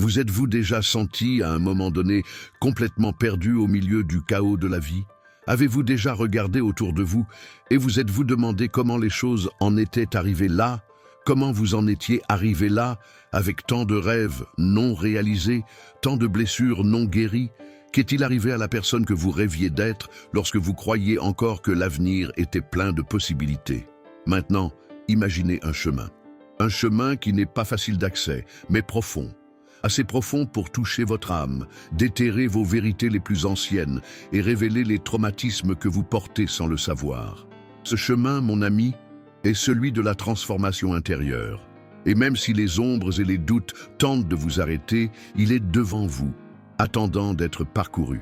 Vous êtes-vous déjà senti, à un moment donné, complètement perdu au milieu du chaos de la vie? Avez-vous déjà regardé autour de vous et vous êtes-vous demandé comment les choses en étaient arrivées là? Comment vous en étiez arrivé là, avec tant de rêves non réalisés, tant de blessures non guéries? Qu'est-il arrivé à la personne que vous rêviez d'être lorsque vous croyiez encore que l'avenir était plein de possibilités? Maintenant, imaginez un chemin. Un chemin qui n'est pas facile d'accès, mais profond. Assez profond pour toucher votre âme, déterrer vos vérités les plus anciennes et révéler les traumatismes que vous portez sans le savoir. Ce chemin, mon ami, est celui de la transformation intérieure. Et même si les ombres et les doutes tentent de vous arrêter, il est devant vous, attendant d'être parcouru.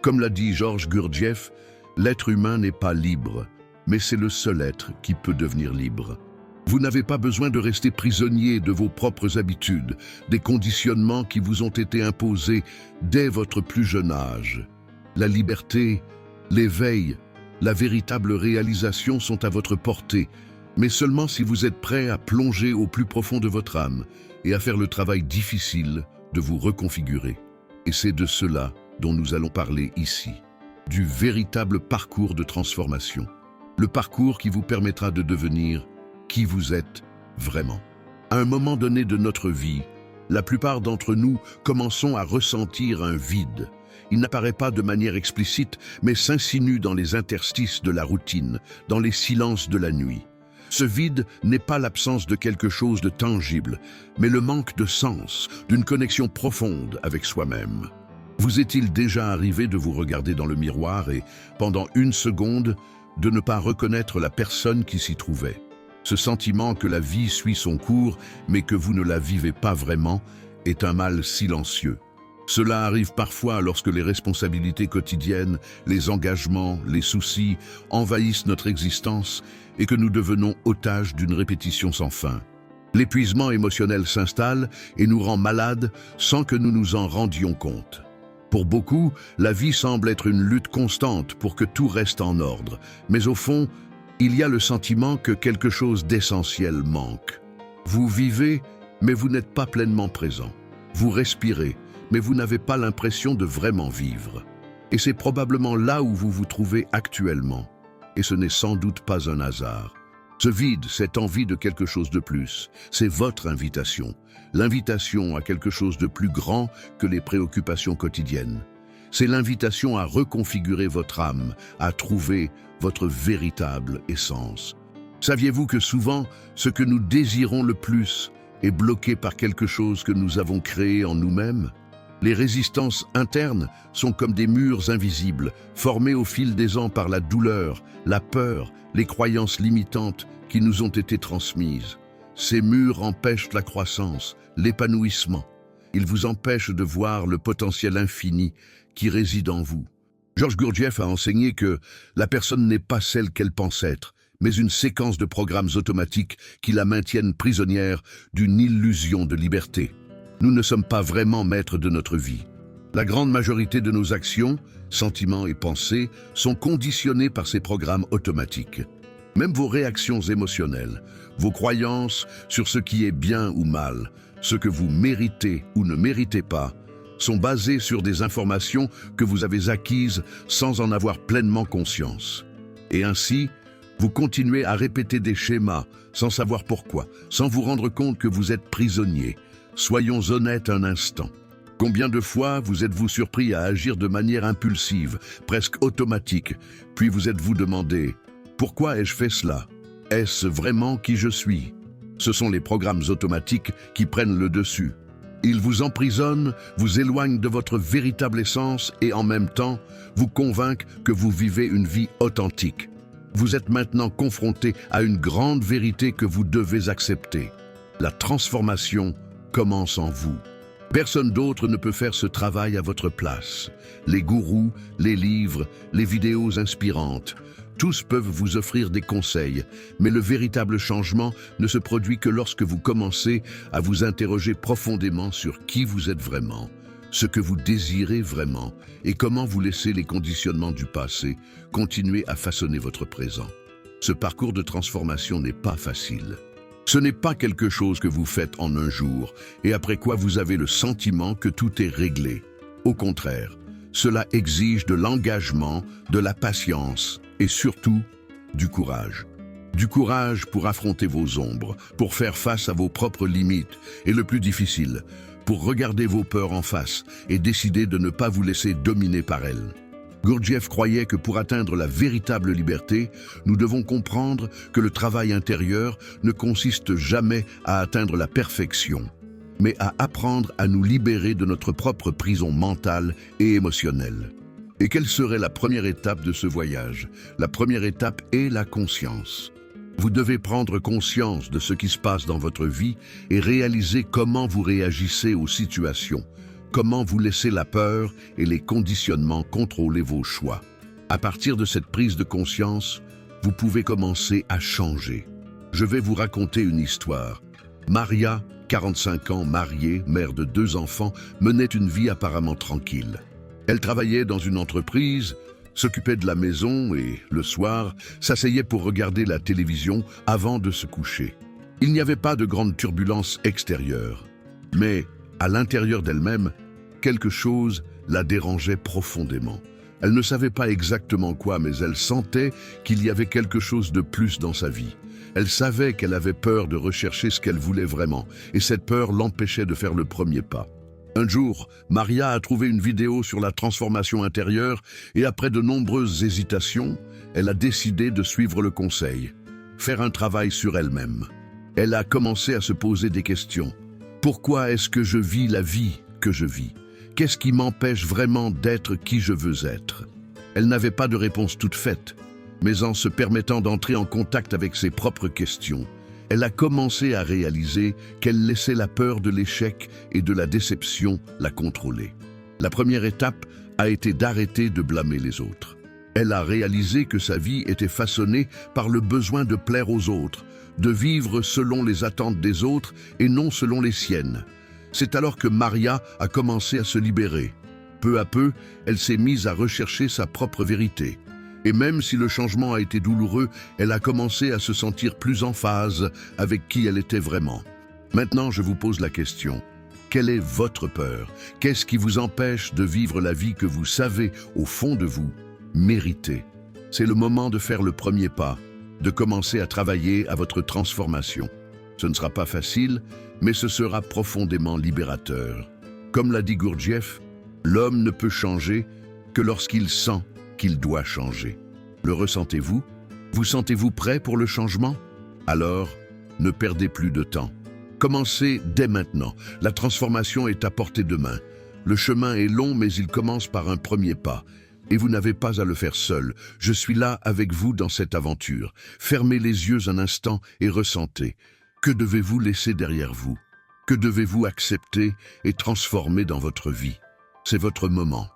Comme l'a dit Georges Gurdjieff, l'être humain n'est pas libre, mais c'est le seul être qui peut devenir libre. Vous n'avez pas besoin de rester prisonnier de vos propres habitudes, des conditionnements qui vous ont été imposés dès votre plus jeune âge. La liberté, l'éveil, la véritable réalisation sont à votre portée, mais seulement si vous êtes prêt à plonger au plus profond de votre âme et à faire le travail difficile de vous reconfigurer. Et c'est de cela dont nous allons parler ici, du véritable parcours de transformation. Le parcours qui vous permettra de devenir qui vous êtes vraiment. À un moment donné de notre vie, la plupart d'entre nous commençons à ressentir un vide. Il n'apparaît pas de manière explicite, mais s'insinue dans les interstices de la routine, dans les silences de la nuit. Ce vide n'est pas l'absence de quelque chose de tangible, mais le manque de sens, d'une connexion profonde avec soi-même. Vous est-il déjà arrivé de vous regarder dans le miroir et, pendant une seconde, de ne pas reconnaître la personne qui s'y trouvait? Ce sentiment que la vie suit son cours, mais que vous ne la vivez pas vraiment, est un mal silencieux. Cela arrive parfois lorsque les responsabilités quotidiennes, les engagements, les soucis envahissent notre existence et que nous devenons otages d'une répétition sans fin. L'épuisement émotionnel s'installe et nous rend malades sans que nous nous en rendions compte. Pour beaucoup, la vie semble être une lutte constante pour que tout reste en ordre, mais au fond, il y a le sentiment que quelque chose d'essentiel manque. Vous vivez, mais vous n'êtes pas pleinement présent. Vous respirez, mais vous n'avez pas l'impression de vraiment vivre. Et c'est probablement là où vous vous trouvez actuellement. Et ce n'est sans doute pas un hasard. Ce vide, cette envie de quelque chose de plus, c'est votre invitation. L'invitation à quelque chose de plus grand que les préoccupations quotidiennes. C'est l'invitation à reconfigurer votre âme, à trouver votre véritable essence. Saviez-vous que souvent, ce que nous désirons le plus est bloqué par quelque chose que nous avons créé en nous-mêmes? Les résistances internes sont comme des murs invisibles, formés au fil des ans par la douleur, la peur, les croyances limitantes qui nous ont été transmises. Ces murs empêchent la croissance, l'épanouissement. Ils vous empêchent de voir le potentiel infini qui réside en vous. Georges Gurdjieff a enseigné que la personne n'est pas celle qu'elle pense être, mais une séquence de programmes automatiques qui la maintiennent prisonnière d'une illusion de liberté. Nous ne sommes pas vraiment maîtres de notre vie. La grande majorité de nos actions, sentiments et pensées sont conditionnés par ces programmes automatiques. Même vos réactions émotionnelles, vos croyances sur ce qui est bien ou mal, ce que vous méritez ou ne méritez pas, sont basées sur des informations que vous avez acquises sans en avoir pleinement conscience. Et ainsi, vous continuez à répéter des schémas sans savoir pourquoi, sans vous rendre compte que vous êtes prisonnier. Soyons honnêtes un instant. Combien de fois vous êtes-vous surpris à agir de manière impulsive, presque automatique, puis vous êtes-vous demandé « Pourquoi ai-je fait cela? Est-ce vraiment qui je suis ?» Ce sont les programmes automatiques qui prennent le dessus. Ils vous emprisonnent, vous éloignent de votre véritable essence et en même temps, vous convainquent que vous vivez une vie authentique. Vous êtes maintenant confronté à une grande vérité que vous devez accepter. La transformation commence en vous. Personne d'autre ne peut faire ce travail à votre place. Les gourous, les livres, les vidéos inspirantes, tous peuvent vous offrir des conseils, mais le véritable changement ne se produit que lorsque vous commencez à vous interroger profondément sur qui vous êtes vraiment, ce que vous désirez vraiment et comment vous laissez les conditionnements du passé continuer à façonner votre présent. Ce parcours de transformation n'est pas facile. Ce n'est pas quelque chose que vous faites en un jour et après quoi vous avez le sentiment que tout est réglé. Au contraire, cela exige de l'engagement, de la patience et surtout du courage. Du courage pour affronter vos ombres, pour faire face à vos propres limites et le plus difficile, pour regarder vos peurs en face et décider de ne pas vous laisser dominer par elles. Gurdjieff croyait que pour atteindre la véritable liberté, nous devons comprendre que le travail intérieur ne consiste jamais à atteindre la perfection, mais à apprendre à nous libérer de notre propre prison mentale et émotionnelle. Et quelle serait la première étape de ce voyage? La première étape est la conscience. Vous devez prendre conscience de ce qui se passe dans votre vie et réaliser comment vous réagissez aux situations, comment vous laissez la peur et les conditionnements contrôler vos choix. À partir de cette prise de conscience, vous pouvez commencer à changer. Je vais vous raconter une histoire. Maria, 45 ans, mariée, mère de 2 enfants, menait une vie apparemment tranquille. Elle travaillait dans une entreprise, s'occupait de la maison et, le soir, s'asseyait pour regarder la télévision avant de se coucher. Il n'y avait pas de grande turbulence extérieure, mais à l'intérieur d'elle-même, quelque chose la dérangeait profondément. Elle ne savait pas exactement quoi, mais elle sentait qu'il y avait quelque chose de plus dans sa vie. Elle savait qu'elle avait peur de rechercher ce qu'elle voulait vraiment, et cette peur l'empêchait de faire le premier pas. Un jour, Maria a trouvé une vidéo sur la transformation intérieure et après de nombreuses hésitations, elle a décidé de suivre le conseil, faire un travail sur elle-même. Elle a commencé à se poser des questions. Pourquoi est-ce que je vis la vie que je vis? Qu'est-ce qui m'empêche vraiment d'être qui je veux être? Elle n'avait pas de réponse toute faite, mais en se permettant d'entrer en contact avec ses propres questions, elle a commencé à réaliser qu'elle laissait la peur de l'échec et de la déception la contrôler. La première étape a été d'arrêter de blâmer les autres. Elle a réalisé que sa vie était façonnée par le besoin de plaire aux autres, de vivre selon les attentes des autres et non selon les siennes. C'est alors que Maria a commencé à se libérer. Peu à peu, elle s'est mise à rechercher sa propre vérité. Et même si le changement a été douloureux, elle a commencé à se sentir plus en phase avec qui elle était vraiment. Maintenant, je vous pose la question. Quelle est votre peur? Qu'est-ce qui vous empêche de vivre la vie que vous savez, au fond de vous, mériter? C'est le moment de faire le premier pas, de commencer à travailler à votre transformation. Ce ne sera pas facile, mais ce sera profondément libérateur. Comme l'a dit Gurdjieff, l'homme ne peut changer que lorsqu'il sent qu'il doit changer. Le ressentez-vous? Vous sentez-vous prêt pour le changement? Alors, ne perdez plus de temps. Commencez dès maintenant. La transformation est à portée de main. Le chemin est long, mais il commence par un premier pas. Et vous n'avez pas à le faire seul. Je suis là avec vous dans cette aventure. Fermez les yeux un instant et ressentez. Que devez-vous laisser derrière vous? Que devez-vous accepter et transformer dans votre vie? C'est votre moment.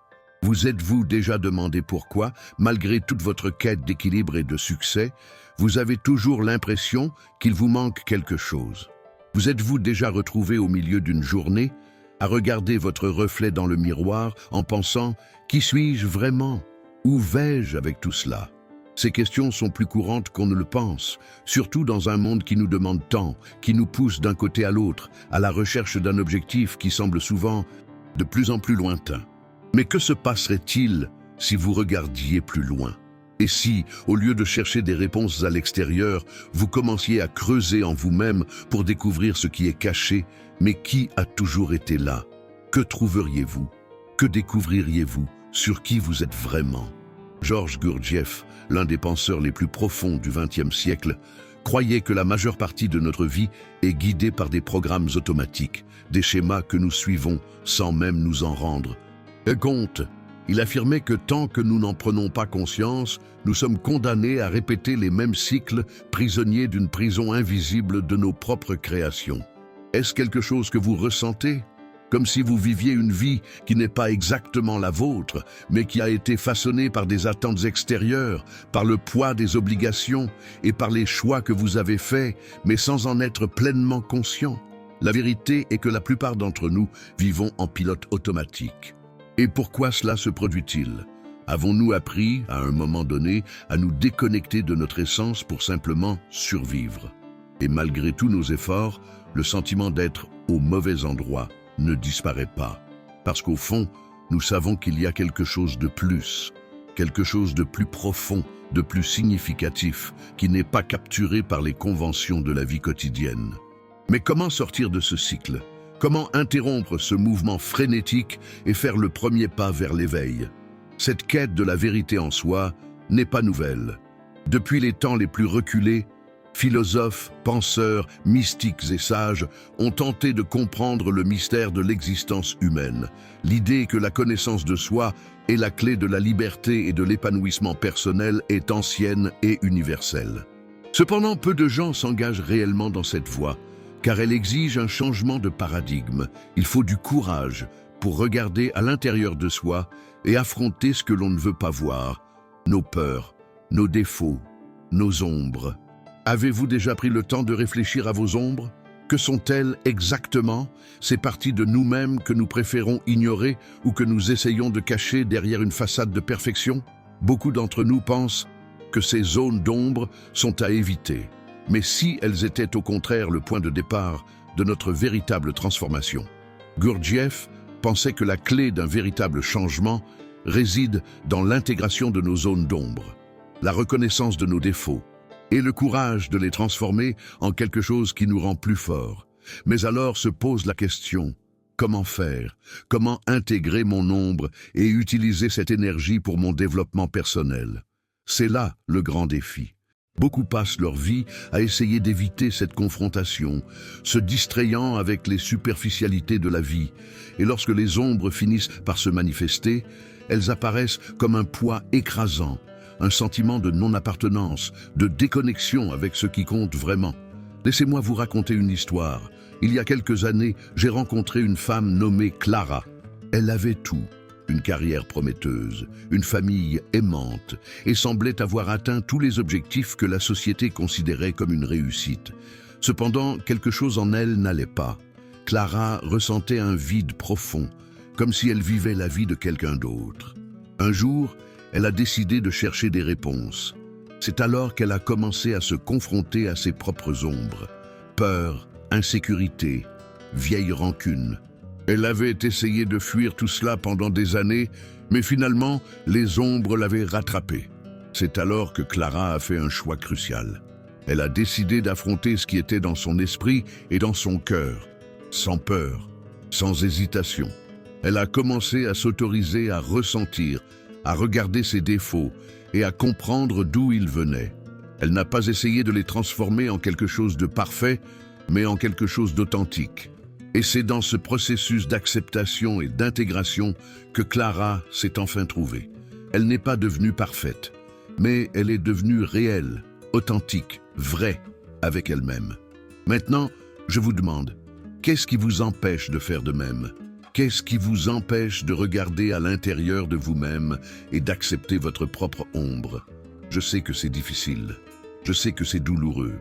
Vous êtes-vous déjà demandé pourquoi, malgré toute votre quête d'équilibre et de succès, vous avez toujours l'impression qu'il vous manque quelque chose? Vous êtes-vous déjà retrouvé au milieu d'une journée, à regarder votre reflet dans le miroir en pensant « Qui suis-je vraiment? Où vais-je avec tout cela ?» Ces questions sont plus courantes qu'on ne le pense, surtout dans un monde qui nous demande tant, qui nous pousse d'un côté à l'autre, à la recherche d'un objectif qui semble souvent de plus en plus lointain. Mais que se passerait-il si vous regardiez plus loin? Et si, au lieu de chercher des réponses à l'extérieur, vous commenciez à creuser en vous-même pour découvrir ce qui est caché, mais qui a toujours été là? Que trouveriez-vous? Que découvririez-vous sur qui vous êtes vraiment? Georges Gurdjieff, l'un des penseurs les plus profonds du XXe siècle, croyait que la majeure partie de notre vie est guidée par des programmes automatiques, des schémas que nous suivons sans même nous en rendre compte. Il affirmait que tant que nous n'en prenons pas conscience, nous sommes condamnés à répéter les mêmes cycles, prisonniers d'une prison invisible de nos propres créations. Est-ce quelque chose que vous ressentez? Comme si vous viviez une vie qui n'est pas exactement la vôtre, mais qui a été façonnée par des attentes extérieures, par le poids des obligations et par les choix que vous avez faits, mais sans en être pleinement conscient. La vérité est que la plupart d'entre nous vivons en pilote automatique. Et pourquoi cela se produit-il? Avons-nous appris, à un moment donné, à nous déconnecter de notre essence pour simplement survivre? Et malgré tous nos efforts, le sentiment d'être au mauvais endroit ne disparaît pas. Parce qu'au fond, nous savons qu'il y a quelque chose de plus profond, de plus significatif, qui n'est pas capturé par les conventions de la vie quotidienne. Mais comment sortir de ce cycle? Comment interrompre ce mouvement frénétique et faire le premier pas vers l'éveil? Cette quête de la vérité en soi n'est pas nouvelle. Depuis les temps les plus reculés, philosophes, penseurs, mystiques et sages ont tenté de comprendre le mystère de l'existence humaine, l'idée que la connaissance de soi est la clé de la liberté et de l'épanouissement personnel est ancienne et universelle. Cependant, peu de gens s'engagent réellement dans cette voie, car elle exige un changement de paradigme. Il faut du courage pour regarder à l'intérieur de soi et affronter ce que l'on ne veut pas voir, nos peurs, nos défauts, nos ombres. Avez-vous déjà pris le temps de réfléchir à vos ombres? Que sont-elles exactement, ces parties de nous-mêmes que nous préférons ignorer ou que nous essayons de cacher derrière une façade de perfection? Beaucoup d'entre nous pensent que ces zones d'ombre sont à éviter. Mais si elles étaient au contraire le point de départ de notre véritable transformation? Gurdjieff pensait que la clé d'un véritable changement réside dans l'intégration de nos zones d'ombre, la reconnaissance de nos défauts et le courage de les transformer en quelque chose qui nous rend plus forts. Mais alors se pose la question, comment faire? Comment intégrer mon ombre et utiliser cette énergie pour mon développement personnel? C'est là le grand défi. Beaucoup passent leur vie à essayer d'éviter cette confrontation, se distrayant avec les superficialités de la vie. Et lorsque les ombres finissent par se manifester, elles apparaissent comme un poids écrasant, un sentiment de non-appartenance, de déconnexion avec ce qui compte vraiment. Laissez-moi vous raconter une histoire. Il y a quelques années, j'ai rencontré une femme nommée Clara. Elle avait tout. Une carrière prometteuse, une famille aimante et semblait avoir atteint tous les objectifs que la société considérait comme une réussite. Cependant, quelque chose en elle n'allait pas. Clara ressentait un vide profond, comme si elle vivait la vie de quelqu'un d'autre. Un jour, elle a décidé de chercher des réponses. C'est alors qu'elle a commencé à se confronter à ses propres ombres. Peur, insécurité, vieille rancune. Elle avait essayé de fuir tout cela pendant des années, mais finalement, les ombres l'avaient rattrapée. C'est alors que Clara a fait un choix crucial. Elle a décidé d'affronter ce qui était dans son esprit et dans son cœur, sans peur, sans hésitation. Elle a commencé à s'autoriser à ressentir, à regarder ses défauts et à comprendre d'où ils venaient. Elle n'a pas essayé de les transformer en quelque chose de parfait, mais en quelque chose d'authentique. Et c'est dans ce processus d'acceptation et d'intégration que Clara s'est enfin trouvée. Elle n'est pas devenue parfaite, mais elle est devenue réelle, authentique, vraie avec elle-même. Maintenant, je vous demande, qu'est-ce qui vous empêche de faire de même? Qu'est-ce qui vous empêche de regarder à l'intérieur de vous-même et d'accepter votre propre ombre? Je sais que c'est difficile, je sais que c'est douloureux.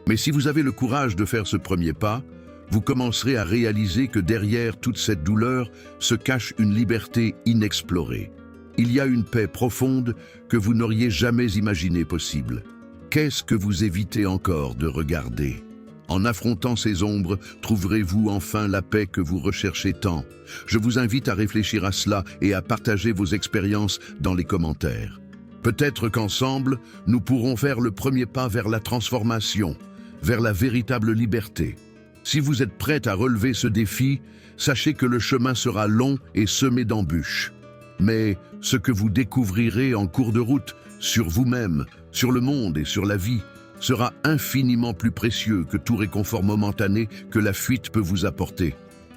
Mais si vous avez le courage de faire ce premier pas, vous commencerez à réaliser que derrière toute cette douleur se cache une liberté inexplorée. Il y a une paix profonde que vous n'auriez jamais imaginée possible. Qu'est-ce que vous évitez encore de regarder? En affrontant ces ombres, trouverez-vous enfin la paix que vous recherchez tant? Je vous invite à réfléchir à cela et à partager vos expériences dans les commentaires. Peut-être qu'ensemble, nous pourrons faire le premier pas vers la transformation, vers la véritable liberté. Si vous êtes prête à relever ce défi, sachez que le chemin sera long et semé d'embûches. Mais ce que vous découvrirez en cours de route, sur vous-même, sur le monde et sur la vie, sera infiniment plus précieux que tout réconfort momentané que la fuite peut vous apporter.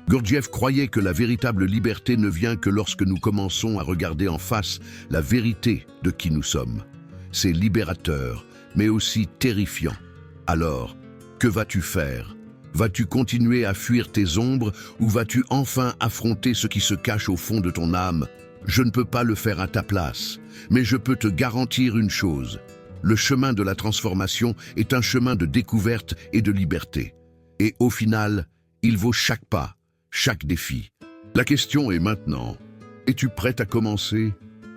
Gurdjieff croyait que la véritable liberté ne vient que lorsque nous commençons à regarder en face la vérité de qui nous sommes. C'est libérateur, mais aussi terrifiant. Alors, que vas-tu faire ? Vas-tu continuer à fuir tes ombres ou vas-tu enfin affronter ce qui se cache au fond de ton âme? Je ne peux pas le faire à ta place, mais je peux te garantir une chose. Le chemin de la transformation est un chemin de découverte et de liberté. Et au final, il vaut chaque pas, chaque défi. La question est maintenant, es-tu prête à commencer?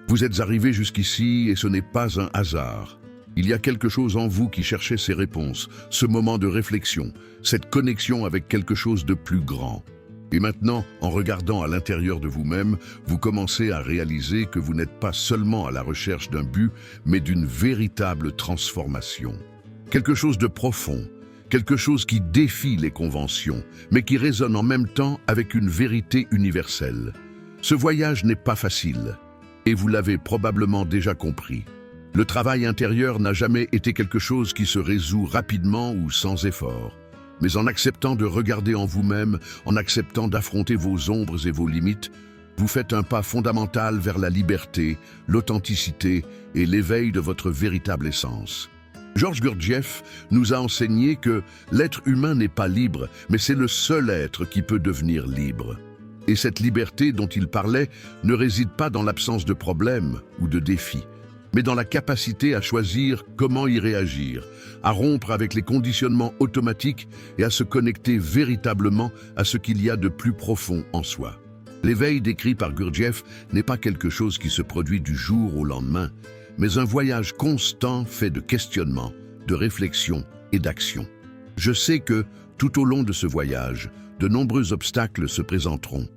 Vous êtes arrivé jusqu'ici et ce n'est pas un hasard. Il y a quelque chose en vous qui cherchait ces réponses, ce moment de réflexion, cette connexion avec quelque chose de plus grand. Et maintenant, en regardant à l'intérieur de vous-même, vous commencez à réaliser que vous n'êtes pas seulement à la recherche d'un but, mais d'une véritable transformation. Quelque chose de profond, quelque chose qui défie les conventions, mais qui résonne en même temps avec une vérité universelle. Ce voyage n'est pas facile, et vous l'avez probablement déjà compris. Le travail intérieur n'a jamais été quelque chose qui se résout rapidement ou sans effort. Mais en acceptant de regarder en vous-même, en acceptant d'affronter vos ombres et vos limites, vous faites un pas fondamental vers la liberté, l'authenticité et l'éveil de votre véritable essence. Georges Gurdjieff nous a enseigné que l'être humain n'est pas libre, mais c'est le seul être qui peut devenir libre. Et cette liberté dont il parlait ne réside pas dans l'absence de problèmes ou de défis, mais dans la capacité à choisir comment y réagir, à rompre avec les conditionnements automatiques et à se connecter véritablement à ce qu'il y a de plus profond en soi. L'éveil décrit par Gurdjieff n'est pas quelque chose qui se produit du jour au lendemain, mais un voyage constant fait de questionnements, de réflexion et d'action. Je sais que, tout au long de ce voyage, de nombreux obstacles se présenteront.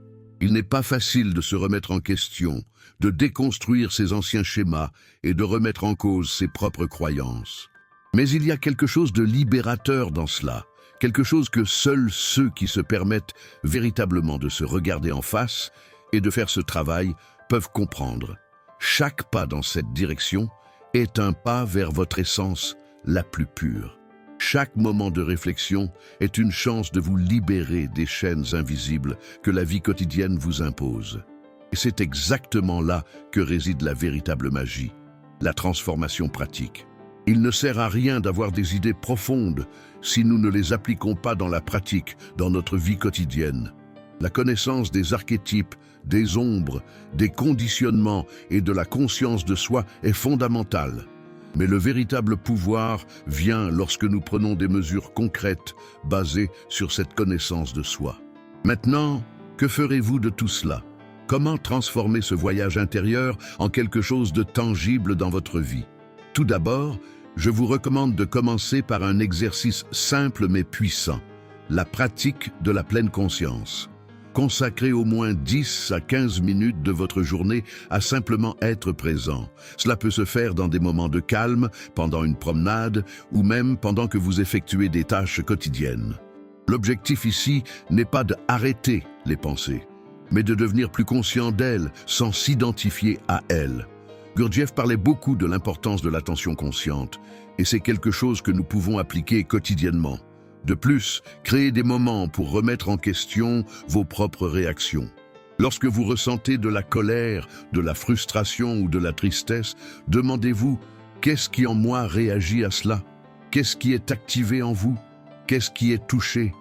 Il n'est pas facile de se remettre en question, de déconstruire ses anciens schémas et de remettre en cause ses propres croyances. Mais il y a quelque chose de libérateur dans cela, quelque chose que seuls ceux qui se permettent véritablement de se regarder en face et de faire ce travail peuvent comprendre. Chaque pas dans cette direction est un pas vers votre essence la plus pure. Chaque moment de réflexion est une chance de vous libérer des chaînes invisibles que la vie quotidienne vous impose. Et c'est exactement là que réside la véritable magie, la transformation pratique. Il ne sert à rien d'avoir des idées profondes si nous ne les appliquons pas dans la pratique, dans notre vie quotidienne. La connaissance des archétypes, des ombres, des conditionnements et de la conscience de soi est fondamentale. Mais le véritable pouvoir vient lorsque nous prenons des mesures concrètes basées sur cette connaissance de soi. Maintenant, que ferez-vous de tout cela? Comment transformer ce voyage intérieur en quelque chose de tangible dans votre vie? Tout d'abord, je vous recommande de commencer par un exercice simple mais puissant, la pratique de la pleine conscience. Consacrez au moins 10 à 15 minutes de votre journée à simplement être présent. Cela peut se faire dans des moments de calme, pendant une promenade ou même pendant que vous effectuez des tâches quotidiennes. L'objectif ici n'est pas d'arrêter les pensées, mais de devenir plus conscient d'elles sans s'identifier à elles. Gurdjieff parlait beaucoup de l'importance de l'attention consciente, et c'est quelque chose que nous pouvons appliquer quotidiennement. De plus, créez des moments pour remettre en question vos propres réactions. Lorsque vous ressentez de la colère, de la frustration ou de la tristesse, demandez-vous « Qu'est-ce qui en moi réagit à cela? Qu'est-ce qui est activé en vous? Qu'est-ce qui est touché ?»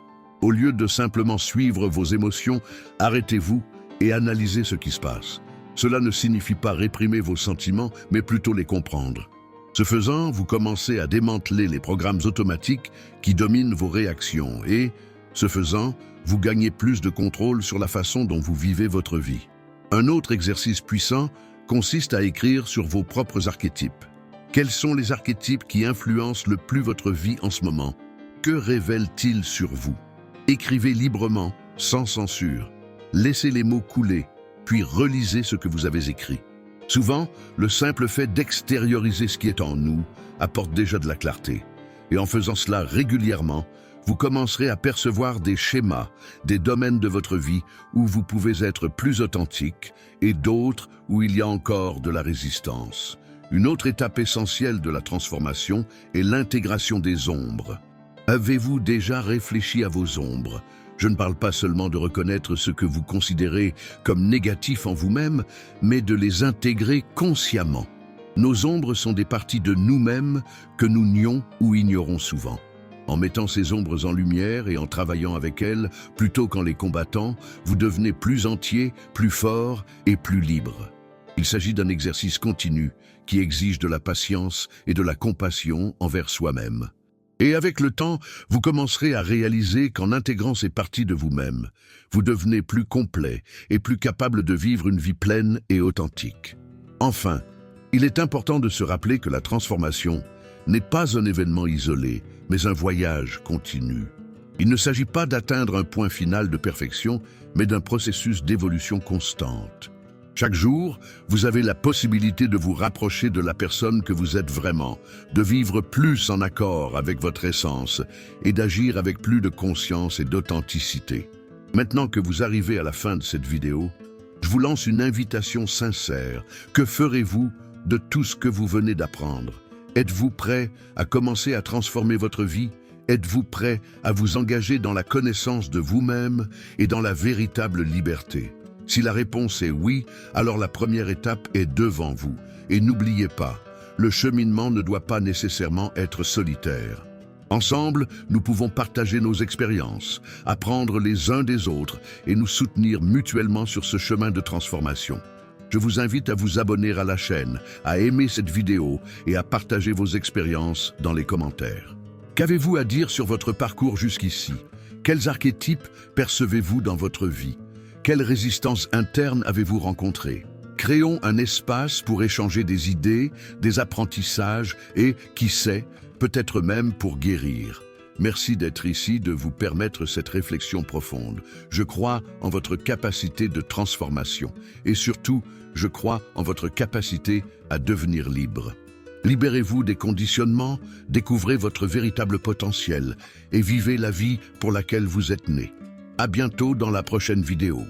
Au lieu de simplement suivre vos émotions, arrêtez-vous et analysez ce qui se passe. Cela ne signifie pas réprimer vos sentiments, mais plutôt les comprendre. Ce faisant, vous commencez à démanteler les programmes automatiques qui dominent vos réactions et, ce faisant, vous gagnez plus de contrôle sur la façon dont vous vivez votre vie. Un autre exercice puissant consiste à écrire sur vos propres archétypes. Quels sont les archétypes qui influencent le plus votre vie en ce moment? Que révèlent-ils sur vous? Écrivez librement, sans censure. Laissez les mots couler, puis relisez ce que vous avez écrit. Souvent, le simple fait d'extérioriser ce qui est en nous apporte déjà de la clarté. Et en faisant cela régulièrement, vous commencerez à percevoir des schémas, des domaines de votre vie où vous pouvez être plus authentique et d'autres où il y a encore de la résistance. Une autre étape essentielle de la transformation est l'intégration des ombres. Avez-vous déjà réfléchi à vos ombres? Je ne parle pas seulement de reconnaître ce que vous considérez comme négatif en vous-même, mais de les intégrer consciemment. Nos ombres sont des parties de nous-mêmes que nous nions ou ignorons souvent. En mettant ces ombres en lumière et en travaillant avec elles, plutôt qu'en les combattant, vous devenez plus entier, plus fort et plus libre. Il s'agit d'un exercice continu qui exige de la patience et de la compassion envers soi-même. Et avec le temps, vous commencerez à réaliser qu'en intégrant ces parties de vous-même, vous devenez plus complet et plus capable de vivre une vie pleine et authentique. Enfin, il est important de se rappeler que la transformation n'est pas un événement isolé, mais un voyage continu. Il ne s'agit pas d'atteindre un point final de perfection, mais d'un processus d'évolution constante. Chaque jour, vous avez la possibilité de vous rapprocher de la personne que vous êtes vraiment, de vivre plus en accord avec votre essence et d'agir avec plus de conscience et d'authenticité. Maintenant que vous arrivez à la fin de cette vidéo, je vous lance une invitation sincère. Que ferez-vous de tout ce que vous venez d'apprendre? Êtes-vous prêt à commencer à transformer votre vie? Êtes-vous prêt à vous engager dans la connaissance de vous-même et dans la véritable liberté? Si la réponse est oui, alors la première étape est devant vous. Et n'oubliez pas, le cheminement ne doit pas nécessairement être solitaire. Ensemble, nous pouvons partager nos expériences, apprendre les uns des autres et nous soutenir mutuellement sur ce chemin de transformation. Je vous invite à vous abonner à la chaîne, à aimer cette vidéo et à partager vos expériences dans les commentaires. Qu'avez-vous à dire sur votre parcours jusqu'ici? Quels archétypes percevez-vous dans votre vie? Quelles résistances internes avez-vous rencontrées? Créons un espace pour échanger des idées, des apprentissages et, qui sait, peut-être même pour guérir. Merci d'être ici, de vous permettre cette réflexion profonde. Je crois en votre capacité de transformation et surtout, je crois en votre capacité à devenir libre. Libérez-vous des conditionnements, découvrez votre véritable potentiel et vivez la vie pour laquelle vous êtes né. À bientôt dans la prochaine vidéo.